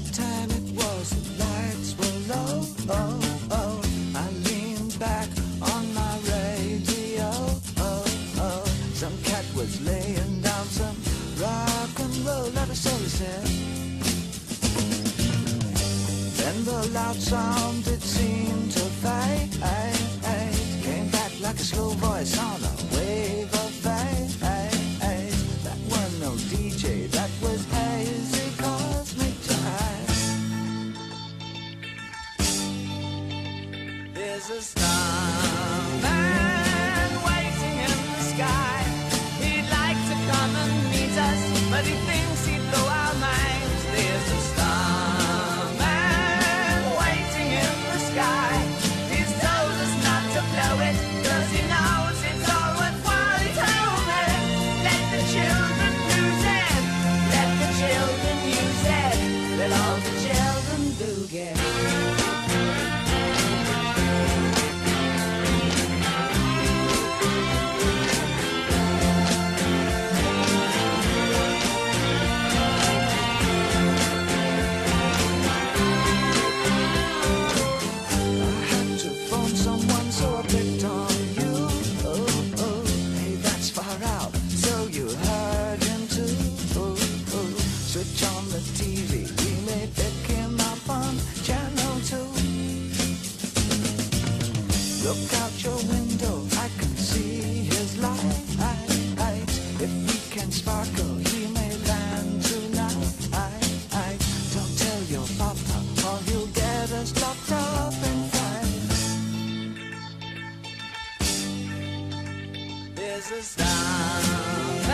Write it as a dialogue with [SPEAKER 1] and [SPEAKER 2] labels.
[SPEAKER 1] what time it was, the lights were low. Oh, oh. I leaned back on my radio. Oh, oh. Some cat was laying down some rock and roll, like a soul said. Then the loud sound, it seemed to fade. Came back like a slow voice on a wave of fade. That was no DJ, that was hazy cosmic jive. There's a starman waiting in the sky. He'd like to come and meet us, but he thinks he'd blow our minds. There's a starman waiting in the sky. He's told us not to blow it, 'cause he knows it's all worthwhile. He told me, let the children use it, let the children use it, let all the children boogie. Switch on the TV, we may pick him up on channel 2. Look out your window, I can see his light. If we can sparkle, he may land tonight. Don't tell your papa, or he'll get us locked up in fights. There's a starman